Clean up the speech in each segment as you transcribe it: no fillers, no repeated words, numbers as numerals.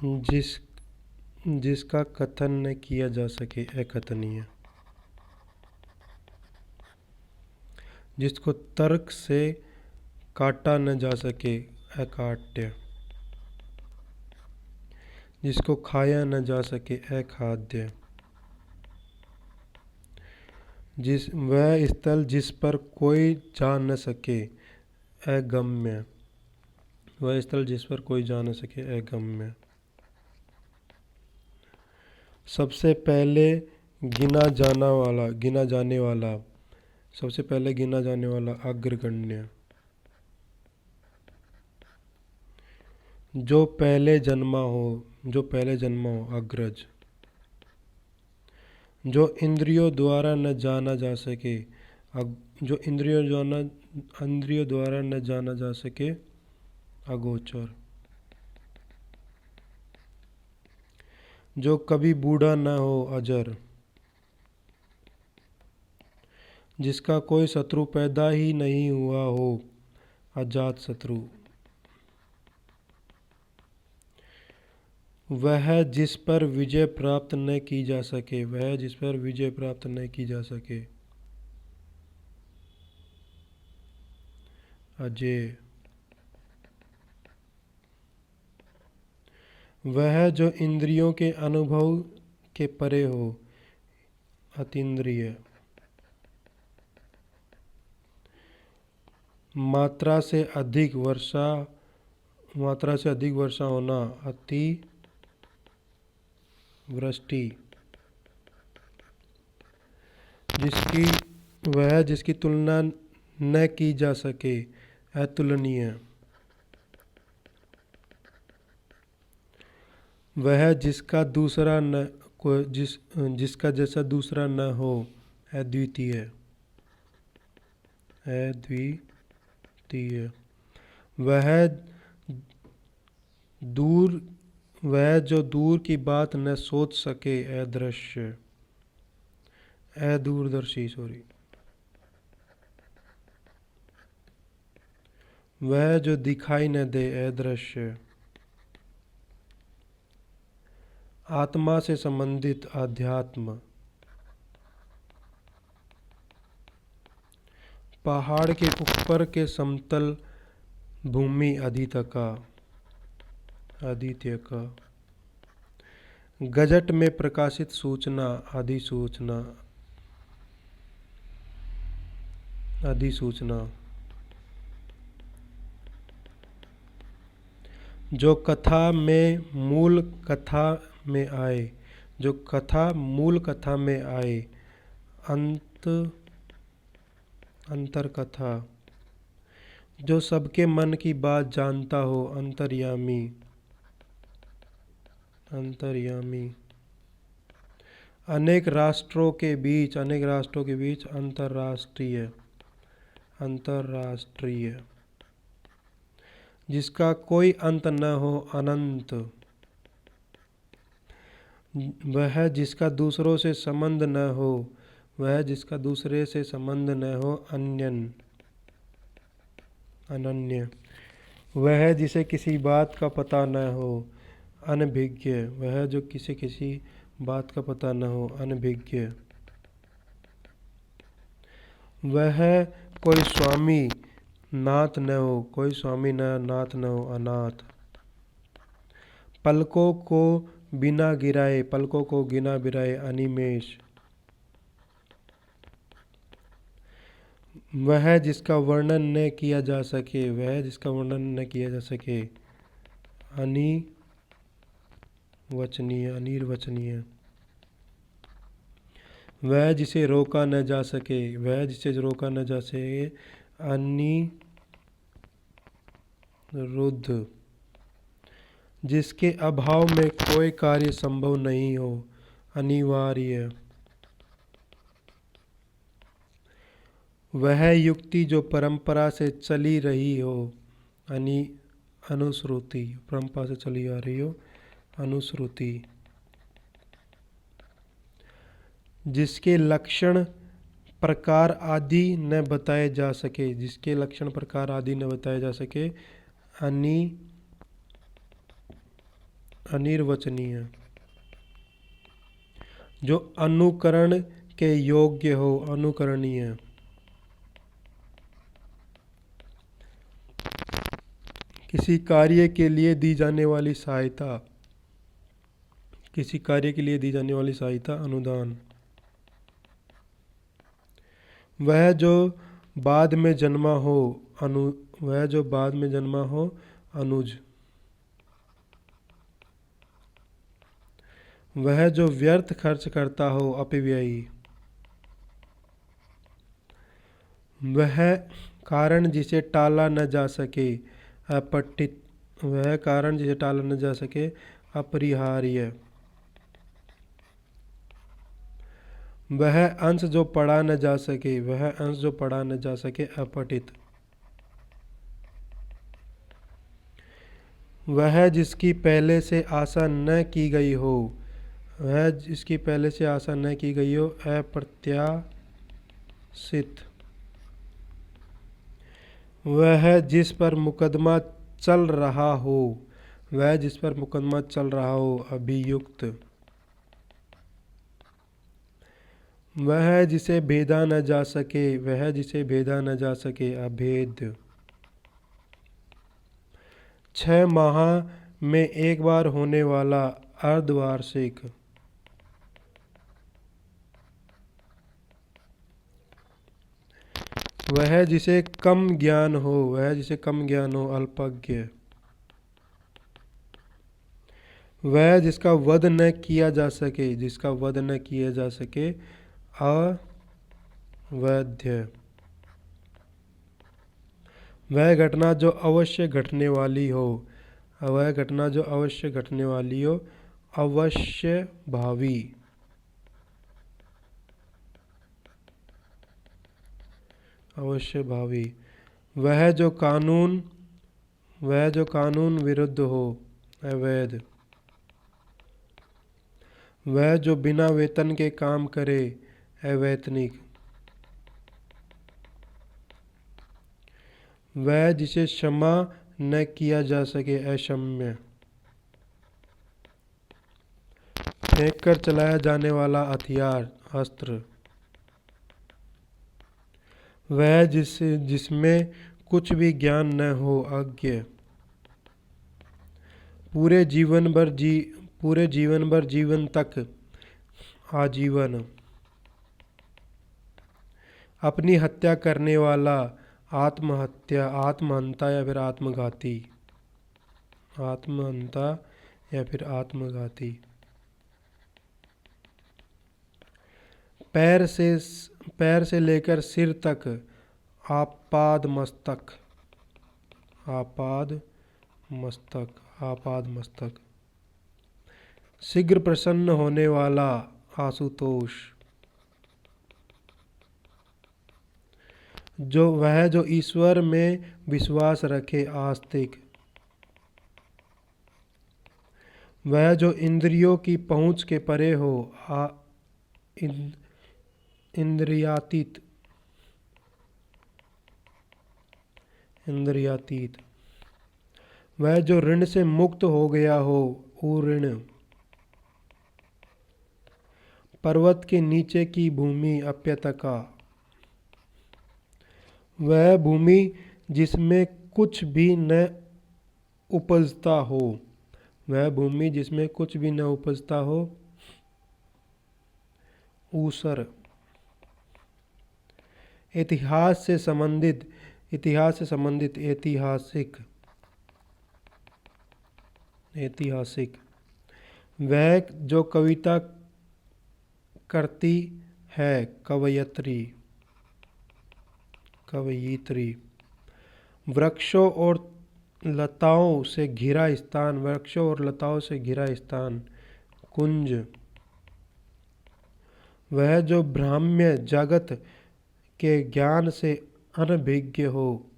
जिस जिसका कथन न किया जा सके, अकथनीय। जिसको तर्क से काटा न जा सके, अकाट्य। जिसको खाया न जा सके, अखाद्य। वह स्थल जिस पर कोई जा न सके, अगम्य। वह स्थल जिस पर कोई जा न सके, अगम्य। सबसे पहले गिना जाने वाला, सबसे पहले गिना जाने वाला, अग्रगण्य। जो पहले जन्मा हो, अग्रज। जो इंद्रियों द्वारा न जाना जा सके, जो इंद्रियों द्वारा न जाना जा सके, अगोचर। जो कभी बूढ़ा न हो, अजर। जिसका कोई शत्रु पैदा ही नहीं हुआ हो, अजात शत्रु। वह जिस पर विजय प्राप्त न की जा सके, वह जिस पर विजय प्राप्त न की जा सके, अजेय। वह जो इंद्रियों के अनुभव के परे हो, अतीन्द्रिय। मात्रा से अधिक वर्षा होना, अति वृष्टि। जिसकी तुलना न की जा सके, अतुलनीय। वह जिसका जैसा दूसरा न हो, अद्वितीय। अद्वितीय। वह जो दूर की बात न सोच सके, अदृश्य। अदूरदर्शी, सॉरी। वह जो दिखाई न दे, अदृश्य। आत्मा से संबंधित, आध्यात्म। पहाड़ के ऊपर के समतल भूमि, अधितका, आदित्यका। गजट में प्रकाशित सूचना, अधिसूचना, अधिसूचना। जो कथा मूल कथा में आए, जो कथा मूल कथा में आए, अंतरकथा। जो सबके मन की बात जानता हो, अंतर्यामी, अंतर्यामी। अनेक राष्ट्रों के बीच, अंतर्राष्ट्रीय, अंतर्राष्ट्रीय। जिसका कोई अंत न हो, अनंत। वह जिसका दूसरों से संबंध न हो, वह जिसका दूसरे से संबंध न हो, अनन्य। वह जिसे किसी बात का पता न हो, अनभिज्ञ। वह जो किसी बात का पता न हो, अनभिज्ञ। वह कोई स्वामी नाथ न हो, कोई स्वामी नाथ न हो, अनाथ। पलकों को बिना गिराए, अनिमेष। वह जिसका वर्णन न किया जा सके, अनिर्वचनीय। वह जिसे रोका न जा सके, अनिरुद्ध। जिसके अभाव में कोई कार्य संभव नहीं हो, अनिवार्य। वह युक्ति जो परंपरा से चली रही हो, अनुश्रुति। परंपरा से चली आ रही हो, अनुश्रुति। जिसके लक्षण प्रकार आदि न बताए जा सके, अनिवर्तनीय। अनिर्वचनीय, जो अनुकरण के योग्य हो, अनुकरणीय। किसी कार्य के लिए दी जाने वाली सहायता, किसी कार्य के लिए दी जाने वाली सहायता, अनुदान। वह जो बाद में जन्मा हो, वह जो बाद में जन्मा हो, अनुज। वह जो व्यर्थ खर्च करता हो, अपव्ययी। वह कारण जिसे टाला न जा सके, अपठित। वह कारण जिसे टाला न जा सके, अपरिहार्य। वह अंश जो पढ़ा न जा सके, वह अंश जो पढ़ा न जा सके, अपठित। वह जिसकी पहले से आशा न की गई हो, वह जिसकी पहले से आशा न की गई हो, अप्रत्याशित। वह जिस पर मुकदमा चल रहा हो, वह जिस पर मुकदमा चल रहा हो, अभियुक्त। वह जिसे भेदा न जा सके, वह जिसे भेदा न जा सके, अभेद्य। 6 माह में एक बार होने वाला, अर्धवार्षिक। वह जिसे कम ज्ञान हो, वह जिसे कम ज्ञान हो, अल्पज्ञ। वह जिसका वध न किया जा सके, जिसका वध न किया जा सके, अवैध। वह घटना जो अवश्य घटने वाली हो, वह घटना जो अवश्य घटने वाली हो, अवश्य भावी। अवश्य भावी। वह जो कानून विरुद्ध हो, अवैध। वह जो बिना वेतन के काम करे, अवैतनिक। वह जिसे क्षमा न किया जा सके, अक्षम्य। फेंक कर चलाया जाने वाला हथियार, अस्त्र। वह जिसमें कुछ भी ज्ञान न हो, अज्ञ। पूरे जीवन भर जीवन तक, आजीवन। अपनी हत्या करने वाला, आत्महत्या, आत्महंता या फिर आत्मघाती। आत्महंता या फिर आत्मघाती। पैर से लेकर सिर तक, आपाद मस्तक। आपाद मस्तक, आपाद मस्तक। शीघ्र प्रसन्न होने वाला, आशुतोष। जो ईश्वर में विश्वास रखे, आस्तिक। वह जो इंद्रियों की पहुंच के परे हो, इंद्रियातीत। इंद्रियातीत। वह जो ऋण से मुक्त हो गया हो, उऋण। पर्वत के नीचे की भूमि, अप्यतका। वह भूमि जिसमें कुछ भी न उपजता हो, वह भूमि जिसमें कुछ भी न उपजता हो, ऊसर। इतिहास से संबंधित, ऐतिहासिक। ऐतिहासिक। वह जो कविता करती है, कवयित्री। कवयित्री। वृक्षों और लताओं से घिरा स्थान, वृक्षों और लताओं से घिरा स्थान, कुंज। वह जो ब्राह्म्य जगत के ज्ञान से अनभिज्ञ हो,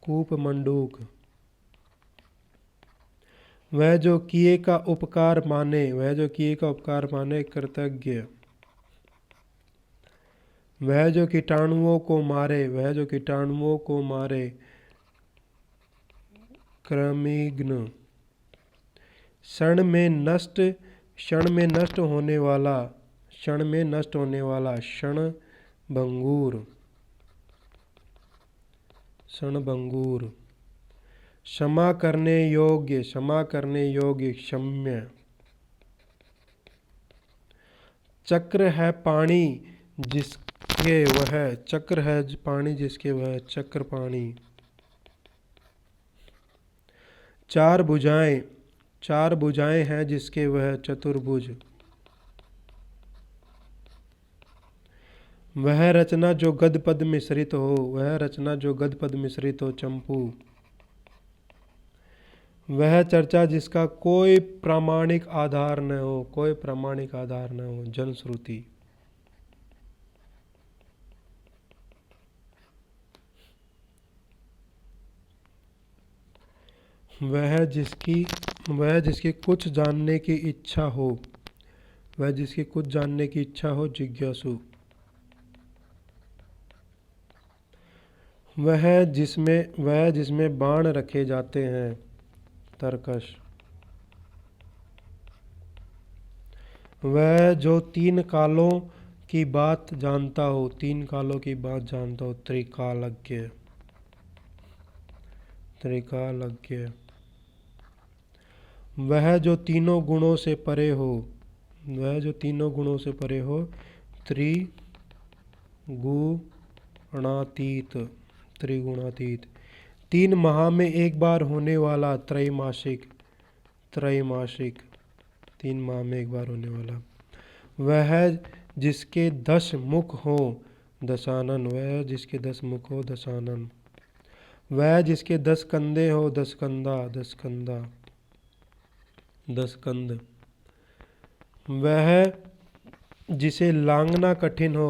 कूप मंडूक। वह जो किए का उपकार माने, वह जो किए का उपकार माने, कृतज्ञ। वह जो कीटाणुओं को मारे, वह जो कीटाणुओं को मारे, क्रमिघ्न। क्षण में नष्ट होने वाला, क्षण में नष्ट होने वाला, क्षणभंगुर, क्षणभंगुर। क्षमा करने योग्य, क्षम्य। चक्र है पानी जिसके वह, चक्र है पानी जिसके वह, चक्रपाणी। चार भुजाएं हैं जिसके वह, चतुर्भुज। वह रचना जो गद पद मिश्रित हो, वह रचना जो गद पद मिश्रित हो, चंपू। वह चर्चा जिसका कोई प्रामाणिक आधार न हो, कोई प्रामाणिक आधार न हो, जनश्रुति। वह जिसकी कुछ जानने की इच्छा हो, वह जिसकी कुछ जानने की इच्छा हो, जिज्ञासु। वह जिसमें बाण रखे जाते हैं, तरकश। वह जो तीन कालों की बात जानता हो, तीन कालों की बात जानता हो, त्रिकालज्ञ, त्रिकालज्ञ। वह जो तीनों गुणों से परे हो, वह जो तीनों गुणों से परे हो, त्रिगुणातीत, त्रिगुणातीत। तीन माह में एक बार होने वाला, त्रैमासिक, त्रैमासिक, 3 माह में एक बार होने वाला। वह जिसके 10 मुख हो, दशानन, वह जिसके 10 मुख हो, दशानन। वह जिसके 10 कंधे हो, 10 कंधा, 10 कंधा, 10 कंध। वह जिसे लांघना कठिन हो,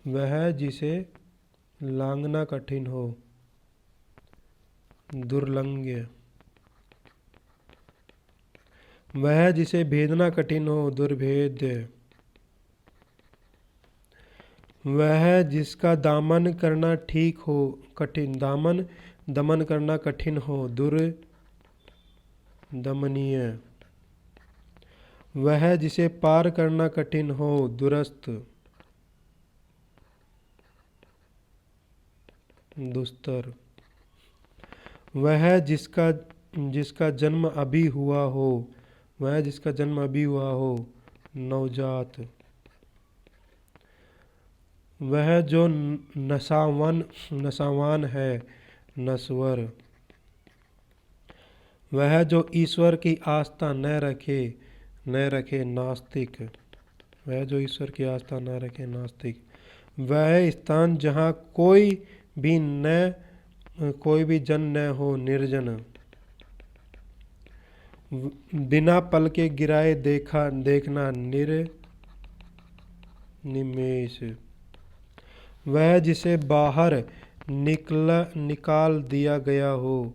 वह जिसे लांघना कठिन हो, दुर्लंघ्य। वह जिसे भेदना कठिन हो, दुर्भेद्य। वह जिसका दामन करना ठीक हो, कठिन, दमन करना कठिन हो, दुर्दमनीय। वह जिसे पार करना कठिन हो, दुरस्त, दुस्तर। वह जिसका जन्म अभी हुआ हो, वह जिसका जन्म अभी हुआ हो, नवजात। वह जो नशावान है, नश्वर। वह जो ईश्वर की आस्था न रखे, नास्तिक। वह जो ईश्वर की आस्था न रखे, नास्तिक। वह स्थान जहाँ कोई भी जन न हो, निर्जन। बिना पल के गिराए देखना, निमेष। वह जिसे बाहर निकाल दिया गया हो,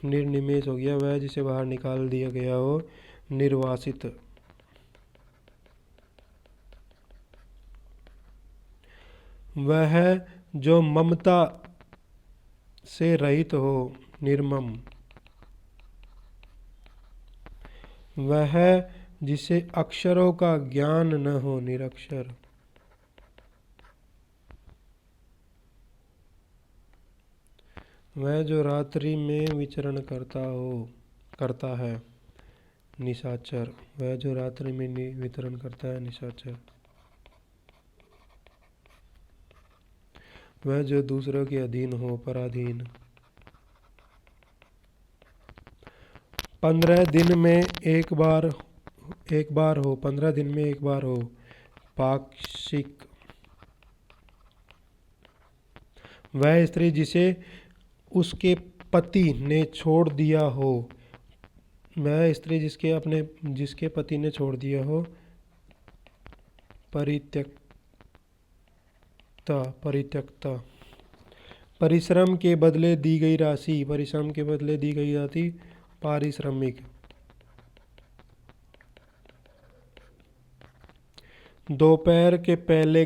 निर्निमेष हो गया, वह जिसे बाहर निकाल दिया गया हो, निर्वासित। वह जो ममता से रहित हो, निर्मम। वह जिसे अक्षरों का ज्ञान न हो, निरक्षर। वह जो रात्रि में विचरण करता है, निशाचर। वह जो रात्रि में विचरण करता है, निशाचर। वह जो दूसरों के अधीन हो, पराधीन। 15 दिन में एक बार हो, 15 दिन में एक बार हो, पाक्षिक। वह स्त्री जिसे उसके पति ने छोड़ दिया हो, वह स्त्री जिसके पति ने छोड़ दिया हो, परित्यक्ता। परिश्रम के बदले दी गई राशि, पारिश्रमिक। दोपहर के पहले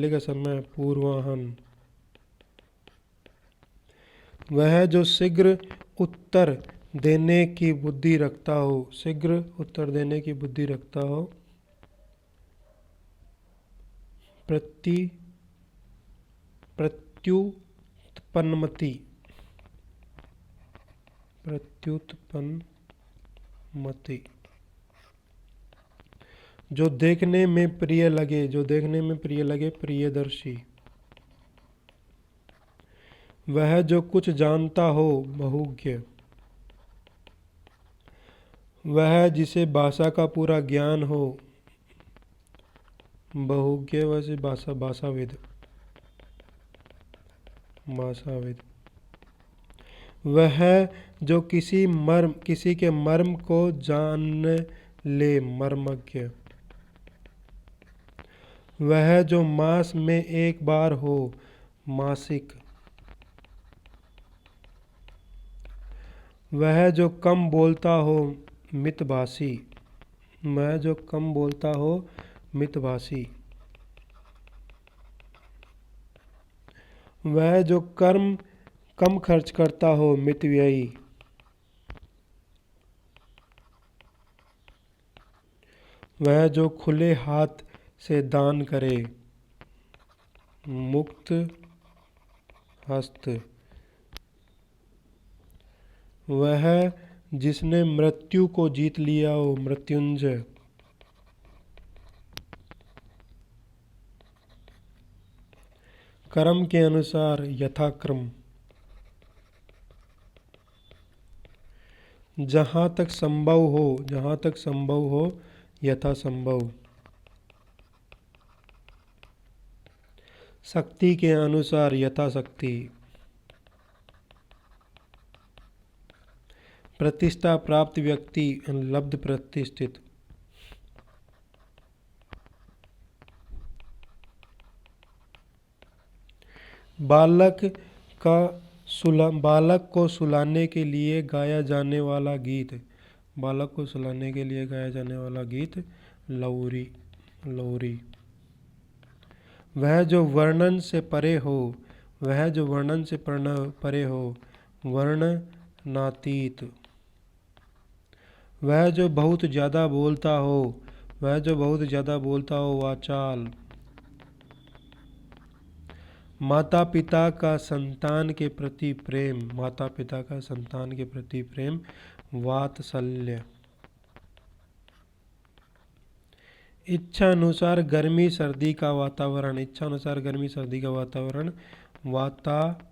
का समय, पूर्वाह्न। वह जो शीघ्र उत्तर देने की बुद्धि रखता हो, शीघ्र उत्तर देने की बुद्धि रखता हो, प्रत्युत्पन्नमति, प्रत्युत्पन्नमति, जो देखने में प्रिय लगे, जो देखने में प्रिय लगे, प्रियदर्शी। वह जो कुछ जानता हो, बहुज्ञ। वह जिसे भाषा का पूरा ज्ञान हो, बहुज्ञ। वैसे भाषाविद, भाषाविद। वह जो किसी के मर्म को जान ले, मर्मज्ञ। वह जो मास में एक बार हो, मासिक। वह जो कम बोलता हो, मितभाषी। वह जो कम बोलता हो, मितभाषी। वह जो कम खर्च करता हो, मितव्ययी। वह जो खुले हाथ से दान करे, मुक्त हस्त। वह जिसने मृत्यु को जीत लिया हो, मृत्युंजय। कर्म के अनुसार, यथाक्रम। जहाँ तक संभव हो, जहाँ तक संभव हो, यथासंभव। शक्ति के अनुसार, यथाशक्ति। प्रतिष्ठा प्राप्त व्यक्ति, लब्ध प्रतिष्ठित। बालक को सुलाने के लिए गाया जाने वाला गीत, बालक को सुलाने के लिए गाया जाने वाला गीत, लोरी, लोरी। वह जो वर्णन से परे हो, वह जो वर्णन से परे हो, वर्णनातीत। वह जो बहुत ज़्यादा बोलता हो, वह जो बहुत ज़्यादा बोलता हो, वाचाल। माता पिता का संतान के प्रति प्रेम, माता पिता का संतान के प्रति प्रेम, वात्सल्य। इच्छा अनुसार गर्मी सर्दी का वातावरण, इच्छा अनुसार गर्मी सर्दी का वातावरण, वातानुकूलित,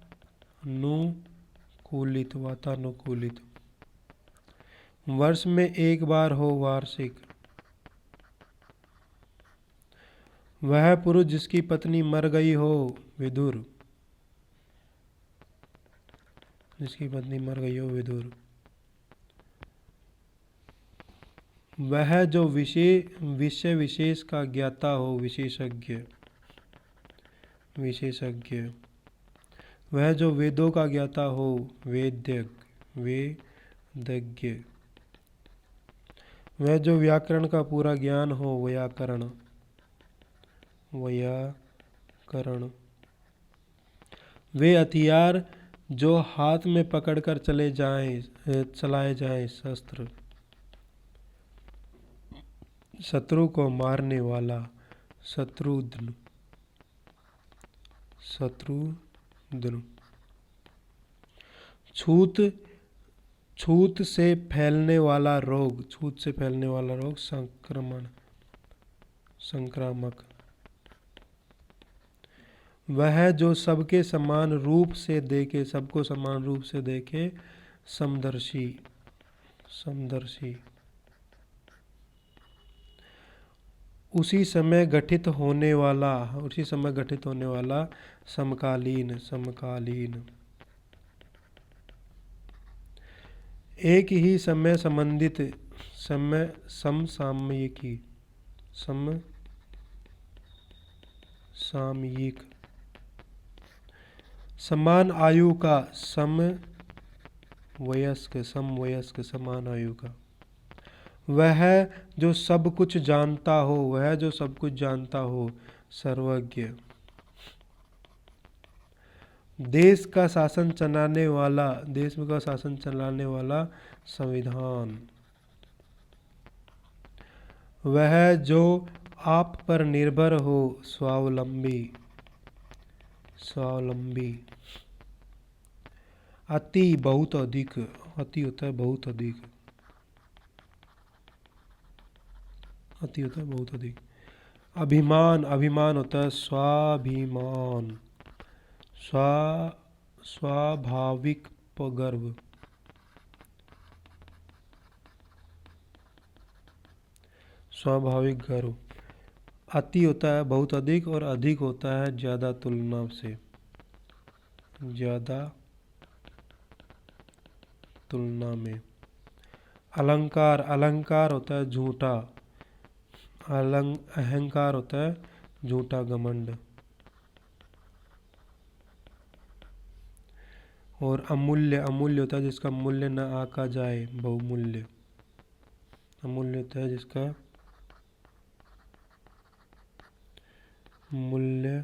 वातानुकूलित। वर्ष में एक बार हो, वार्षिक। वह पुरुष जिसकी पत्नी मर गई हो, विदुर, जिसकी पत्नी मर गई हो, विदुर। वह जो विषय विशेष का ज्ञाता हो, विशेषज्ञ, विशेषज्ञ। वह जो वेदों का ज्ञाता हो, वेद्य, वेदज्ञ। वह जो व्याकरण का पूरा ज्ञान हो, व्याकरण, व्याकरण। वे हथियार जो हाथ में पकड़कर चलाए जाएं, शस्त्र। शत्रु को मारने वाला, शत्रुघ्न, शत्रुघ्न। छूत से फैलने वाला रोग, छूत से फैलने वाला रोग, संक्रमण, संक्रामक। वह जो सबके समान रूप से देखे, सबको समान रूप से देखे, समदर्शी, समदर्शी। उसी समय घटित होने वाला, उसी समय घटित होने वाला, समकालीन, समकालीन। एक ही समय संबंधित, समय समसामयिकी, समसामयिक। समान आयु का, समवयस्क, समवयस्क, समान आयु का। वह जो सब कुछ जानता हो, वह जो सब कुछ जानता हो, सर्वज्ञ। देश का शासन चलाने वाला, देश का शासन चलाने वाला संविधान। वह जो आप पर निर्भर हो, स्वावलंबी, स्वावलंबी। अति, बहुत अधिक, अति होता है बहुत अधिक, अति होता है बहुत अधिक। अभिमान, अभिमान होता है स्वाभिमान, स्वाभाविक गर्व, स्वाभाविक गर्व। अति होता है बहुत अधिक और अधिक होता है ज़्यादा तुलना से, ज़्यादा तुलना में। अलंकार, अलंकार होता है झूठा, अहंकार होता है झूठा घमंड। और अमूल्य, अमूल्य होता है जिसका मूल्य न आका जाए, बहुमूल्य। अमूल्य होता है जिसका मूल्य